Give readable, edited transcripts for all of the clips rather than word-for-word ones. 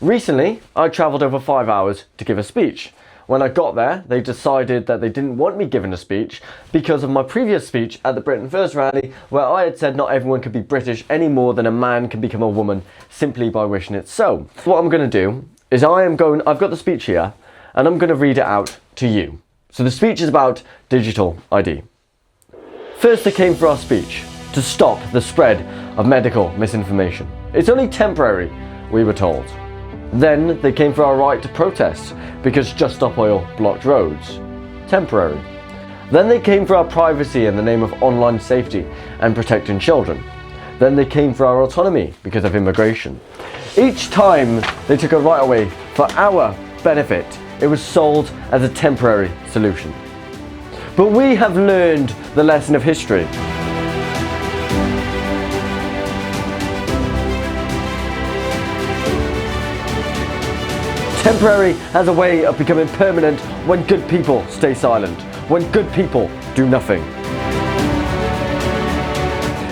Recently, I travelled over 5 hours to give a speech. When I got there, they decided that they didn't want me giving a speech because of my previous speech at the Britain First rally, where I had said not everyone could be British any more than a man can become a woman simply by wishing it so. What I'm going to do is I've got the speech here, and I'm going to read it out to you. So the speech is about digital ID. First, they came for our speech to stop the spread of medical misinformation. It's only temporary, we were told. Then they came for our right to protest because Just Stop Oil blocked roads. Temporary. Then they came for our privacy in the name of online safety and protecting children. Then they came for our autonomy because of immigration. Each time they took a right away for our benefit, it was sold as a temporary solution. But we have learned the lesson of history. Temporary has a way of becoming permanent when good people stay silent, when good people do nothing.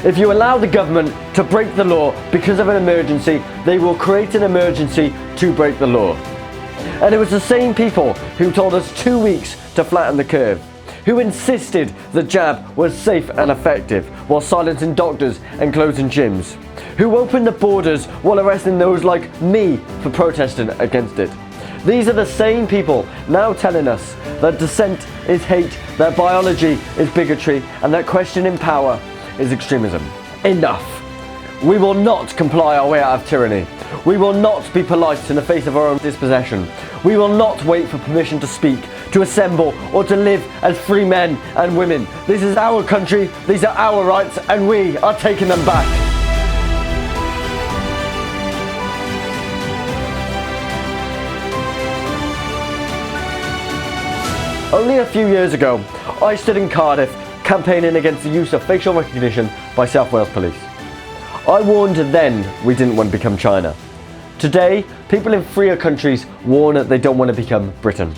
If you allow the government to break the law because of an emergency, they will create an emergency to break the law. And it was the same people who told us 2 weeks to flatten the curve, who insisted the jab was safe and effective while silencing doctors and closing gyms, who opened the borders while arresting those like me for protesting against it. These are the same people now telling us that dissent is hate, that biology is bigotry, and that questioning power is extremism. Enough. We will not comply our way out of tyranny. We will not be polite in the face of our own dispossession. We will not wait for permission to speak, to assemble, or to live as free men and women. This is our country, these are our rights, and we are taking them back. Only a few years ago, I stood in Cardiff campaigning against the use of facial recognition by South Wales Police. I warned then we didn't want to become China. Today, people in freer countries warn that they don't want to become Britain.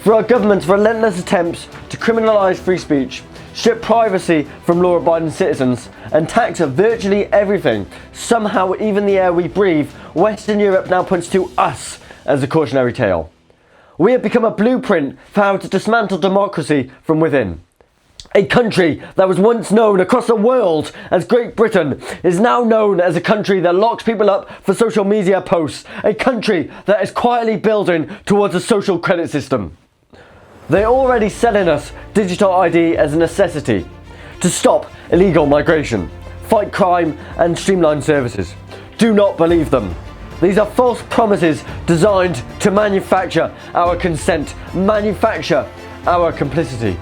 For our government's relentless attempts to criminalise free speech, strip privacy from law-abiding citizens, and tax virtually everything, somehow even the air we breathe, Western Europe now points to us as a cautionary tale. We have become a blueprint for how to dismantle democracy from within. A country that was once known across the world as Great Britain is now known as a country that locks people up for social media posts. A country that is quietly building towards a social credit system. They're already selling us digital ID as a necessity to stop illegal migration, fight crime and streamline services. Do not believe them. These are false promises designed to manufacture our consent, manufacture our complicity.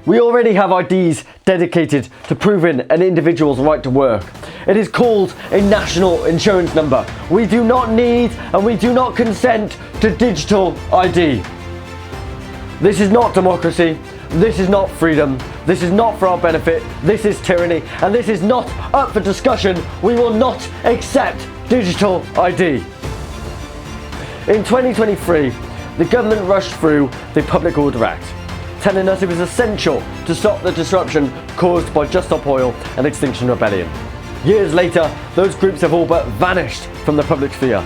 We already have IDs dedicated to proving an individual's right to work. It is called a national insurance number. We do not need and we do not consent to digital ID. This is not democracy. This is not freedom. This is not for our benefit. This is tyranny. And this is not up for discussion. We will not accept digital ID. In 2023, the government rushed through the Public Order Act, telling us it was essential to stop the disruption caused by Just Stop Oil and Extinction Rebellion. Years later, those groups have all but vanished from the public sphere.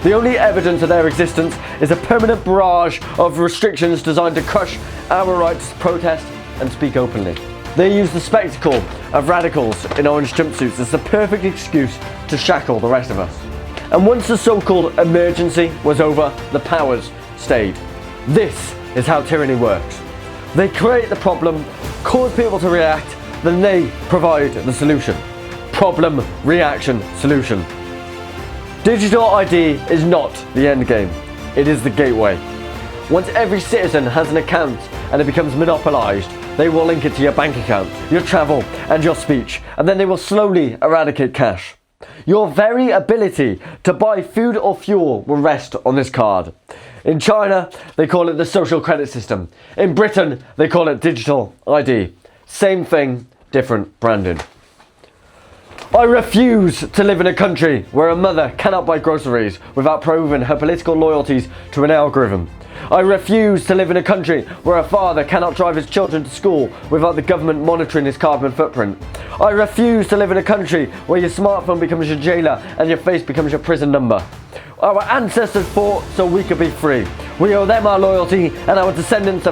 The only evidence of their existence is a permanent barrage of restrictions designed to crush our right to protest and speak openly. They use the spectacle of radicals in orange jumpsuits as the perfect excuse to shackle the rest of us. And once the so-called emergency was over, the powers stayed. This is how tyranny works. They create the problem, cause people to react, then they provide the solution. Problem, reaction, solution. Digital ID is not the end game, it is the gateway. Once every citizen has an account and it becomes monopolised, they will link it to your bank account, your travel and your speech, and then they will slowly eradicate cash. Your very ability to buy food or fuel will rest on this card. In China, they call it the social credit system. In Britain, they call it digital ID. Same thing, different branding. I refuse to live in a country where a mother cannot buy groceries without proving her political loyalties to an algorithm. I refuse to live in a country where a father cannot drive his children to school without the government monitoring his carbon footprint. I refuse to live in a country where your smartphone becomes your jailer and your face becomes your prison number. Our ancestors fought so we could be free. We owe them our loyalty and our descendants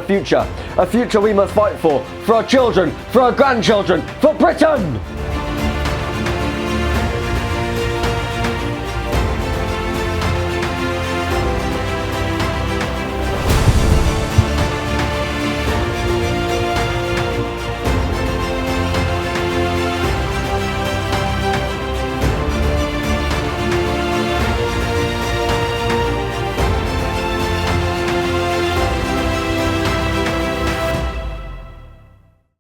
a future we must fight for our children, for our grandchildren, for Britain!